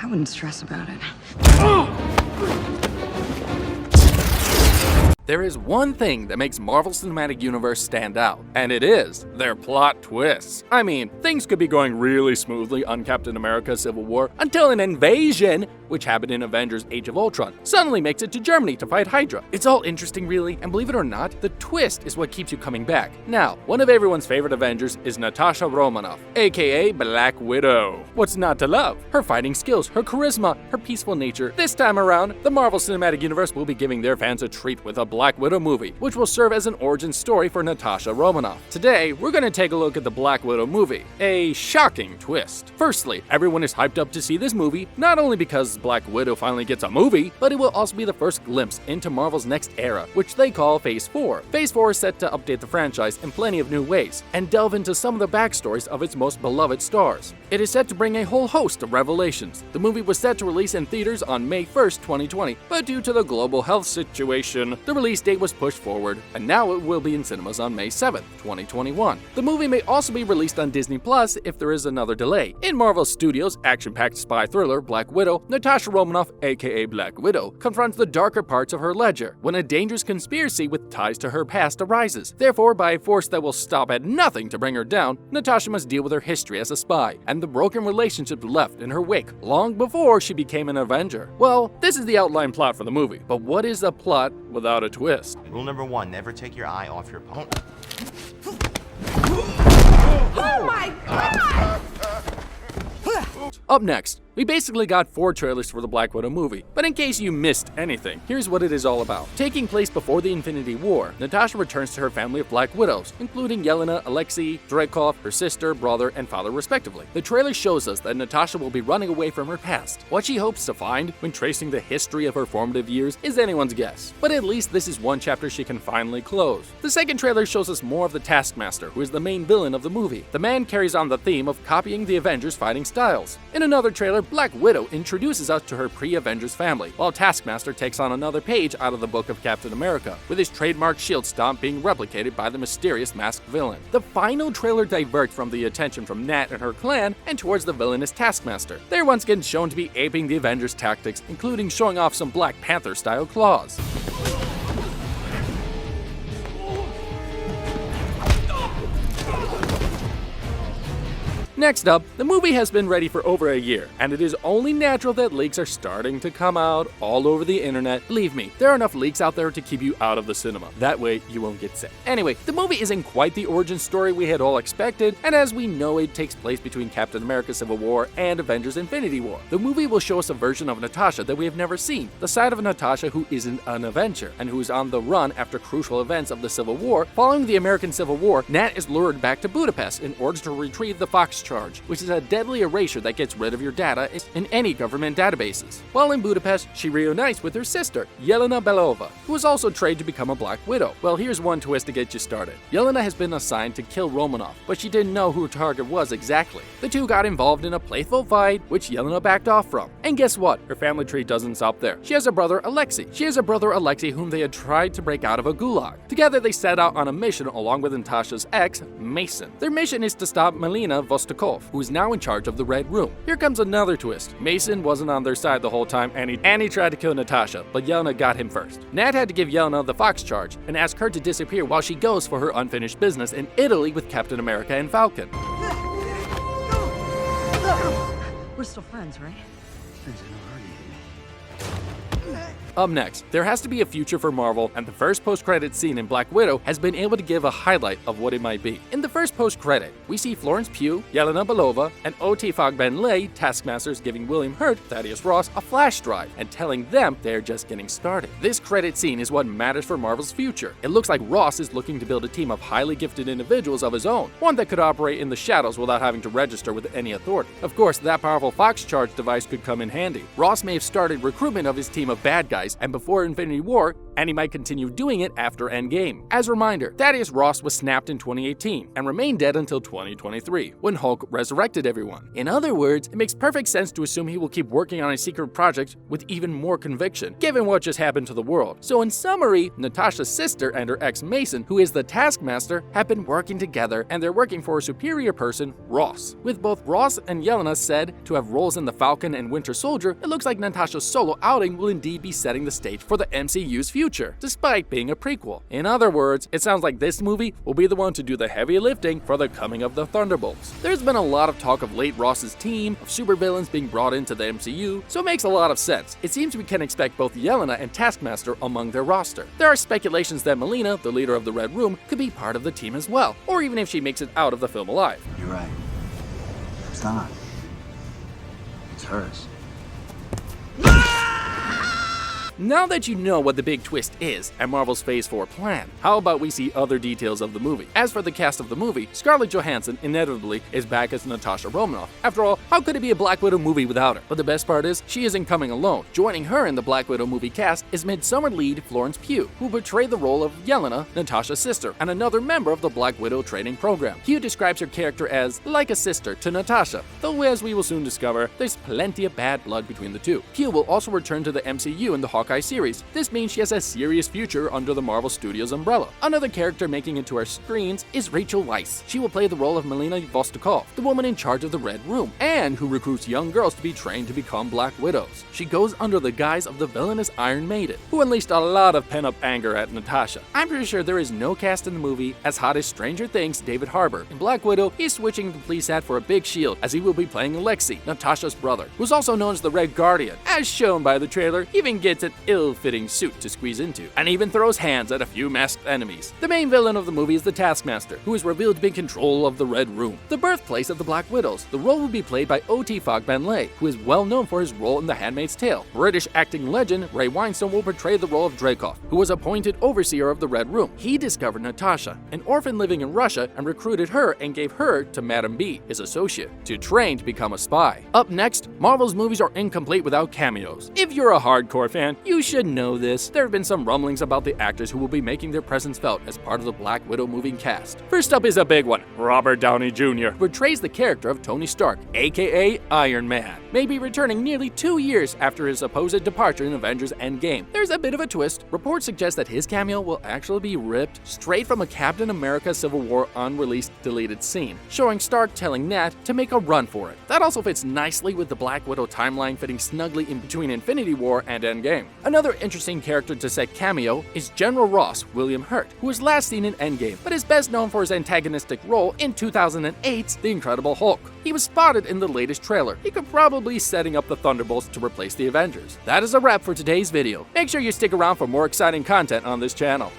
I wouldn't stress about it. There is one thing that makes Marvel's Cinematic Universe stand out, and it is their plot twists. I mean, things could be going really smoothly on Captain America Civil War until an invasion, which happened in Avengers Age of Ultron, suddenly makes it to Germany to fight Hydra. It's all interesting really, and believe it or not, the twist is what keeps you coming back. Now, one of everyone's favorite Avengers is Natasha Romanoff, aka Black Widow. What's not to love? Her fighting skills, her charisma, her peaceful nature. This time around, the Marvel Cinematic Universe will be giving their fans a treat with a Black Widow movie, which will serve as an origin story for Natasha Romanoff. Today, we're going to take a look at the Black Widow movie, a shocking twist. Firstly, everyone is hyped up to see this movie, not only because Black Widow finally gets a movie, but it will also be the first glimpse into Marvel's next era, which they call Phase 4. Phase 4 is set to update the franchise in plenty of new ways, and delve into some of the backstories of its most beloved stars. It is set to bring a whole host of revelations. The movie was set to release in theaters on May 1st, 2020, but due to the global health situation, the release date was pushed forward, and now it will be in cinemas on May 7th, 2021. The movie may also be released on Disney Plus if there is another delay. In Marvel Studios' action-packed spy thriller Black Widow, Natasha Romanoff, aka Black Widow, confronts the darker parts of her ledger when a dangerous conspiracy with ties to her past arises. Therefore, by a force that will stop at nothing to bring her down, Natasha must deal with her history as a spy and the broken relationships left in her wake long before she became an Avenger. Well, this is the outline plot for the movie, but what is a plot without a twist? Rule number 1, never take your eye off your opponent. Oh my god! Up next, we basically got 4 trailers for the Black Widow movie, but in case you missed anything, here's what it is all about. Taking place before the Infinity War, Natasha returns to her family of Black Widows, including Yelena, Alexei, Dreykov, her sister, brother, and father respectively. The trailer shows us that Natasha will be running away from her past. What she hopes to find when tracing the history of her formative years is anyone's guess, but at least this is one chapter she can finally close. The second trailer shows us more of the Taskmaster, who is the main villain of the movie. The man carries on the theme of copying the Avengers' fighting styles. In another trailer, Black Widow introduces us to her pre-Avengers family, while Taskmaster takes on another page out of the book of Captain America, with his trademark shield stomp being replicated by the mysterious masked villain. The final trailer diverts from the attention from Nat and her clan and towards the villainous Taskmaster. They're once again shown to be aping the Avengers' tactics, including showing off some Black Panther-style claws. Next up, the movie has been ready for over a year, and it is only natural that leaks are starting to come out all over the internet. Believe me, there are enough leaks out there to keep you out of the cinema. That way, you won't get sick. Anyway, the movie isn't quite the origin story we had all expected, and as we know, it takes place between Captain America Civil War and Avengers Infinity War. The movie will show us a version of Natasha that we have never seen, the side of Natasha who isn't an Avenger, and who is on the run after crucial events of the Civil War. Following the American Civil War, Nat is lured back to Budapest in order to retrieve the Fox charge, which is a deadly erasure that gets rid of your data in any government databases. While in Budapest, she reunites with her sister, Yelena Belova, who was also trained to become a Black Widow. Well, here's one twist to get you started. Yelena has been assigned to kill Romanoff, but she didn't know who her target was exactly. The two got involved in a playful fight, which Yelena backed off from. And guess what? Her family tree doesn't stop there. She has a brother, Alexei. She has a brother, Alexei, whom they had tried to break out of a gulag. Together, they set out on a mission along with Natasha's ex, Mason. Their mission is to stop Melina Vostokov, who is now in charge of the Red Room. Here comes another twist. Mason wasn't on their side the whole time, and he tried to kill Natasha, but Yelena got him first. Nat had to give Yelena the Fox charge and ask her to disappear while she goes for her unfinished business in Italy with Captain America and Falcon. We're still friends, right? Up next, there has to be a future for Marvel, and the first post-credit scene in Black Widow has been able to give a highlight of what it might be. In the first post-credit, we see Florence Pugh, Yelena Belova, and O.T. Fogben-Lay, Taskmasters, giving William Hurt, Thaddeus Ross, a flash drive and telling them they're just getting started. This credit scene is what matters for Marvel's future. It looks like Ross is looking to build a team of highly gifted individuals of his own, one that could operate in the shadows without having to register with any authority. Of course, that powerful Fox charge device could come in handy. Ross may have started recruitment of his team of bad guys, and before Infinity War, and he might continue doing it after Endgame. As a reminder, Thaddeus Ross was snapped in 2018 and remained dead until 2023, when Hulk resurrected everyone. In other words, it makes perfect sense to assume he will keep working on a secret project with even more conviction, given what just happened to the world. So in summary, Natasha's sister and her ex Mason, who is the Taskmaster, have been working together, and they're working for a superior person, Ross. With both Ross and Yelena said to have roles in The Falcon and Winter Soldier, it looks like Natasha's solo outing will indeed be setting the stage for the MCU's future, despite being a prequel. In other words, it sounds like this movie will be the one to do the heavy lifting for the coming of the Thunderbolts. There's been a lot of talk of late Ross's team of supervillains being brought into the MCU, so it makes a lot of sense. It seems we can expect both Yelena and Taskmaster among their roster. There are speculations that Melina, the leader of the Red Room, could be part of the team as well, or even if she makes it out of the film alive. You're right. It's not. It's hers. Now that you know what the big twist is and Marvel's Phase 4 plan, how about we see other details of the movie? As for the cast of the movie, Scarlett Johansson inevitably is back as Natasha Romanoff. After all, how could it be a Black Widow movie without her? But the best part is, she isn't coming alone. Joining her in the Black Widow movie cast is Midsommar lead Florence Pugh, who portrayed the role of Yelena, Natasha's sister, and another member of the Black Widow training program. Pugh describes her character as like a sister to Natasha, though as we will soon discover, there's plenty of bad blood between the two. Pugh will also return to the MCU in the Hawkeye series. This means she has a serious future under the Marvel Studios umbrella. Another character making it to our screens is Rachel Weisz. She will play the role of Melina Vostokov, the woman in charge of the Red Room, and who recruits young girls to be trained to become Black Widows. She goes under the guise of the villainous Iron Maiden, who unleashed a lot of pent-up anger at Natasha. I'm pretty sure there is no cast in the movie as hot as Stranger Things' David Harbour. In Black Widow, he's switching the police hat for a big shield, as he will be playing Alexei, Natasha's brother, who's also known as the Red Guardian. As shown by the trailer, he even gets an ill-fitting suit to squeeze into, and even throws hands at a few masked enemies. The main villain of the movie is the Taskmaster, who is revealed to be in control of the Red Room, the birthplace of the Black Widows. The role will be played by O.T. Fogbenlay, who is well known for his role in The Handmaid's Tale. British acting legend Ray Winstone will portray the role of Dreykov, who was appointed overseer of the Red Room. He discovered Natasha, an orphan living in Russia, and recruited her and gave her to Madam B, his associate, to train to become a spy. Up next, Marvel's movies are incomplete without cameos. If you're a hardcore fan, you should know this. There have been some rumblings about the actors who will be making their presence felt as part of the Black Widow movie cast. First up is a big one. Robert Downey Jr. portrays the character of Tony Stark, aka Iron Man, may be returning nearly 2 years after his supposed departure in Avengers Endgame. There's a bit of a twist. Reports suggest that his cameo will actually be ripped straight from a Captain America Civil War unreleased deleted scene, showing Stark telling Nat to make a run for it. That also fits nicely with the Black Widow timeline fitting snugly in between Infinity War and Endgame. Another interesting character to set cameo is General Ross William Hurt, who was last seen in Endgame, but is best known for his antagonistic role in 2008's The Incredible Hulk. He was spotted in the latest trailer. He could probably be setting up the Thunderbolts to replace the Avengers. That is a wrap for today's video. Make sure you stick around for more exciting content on this channel.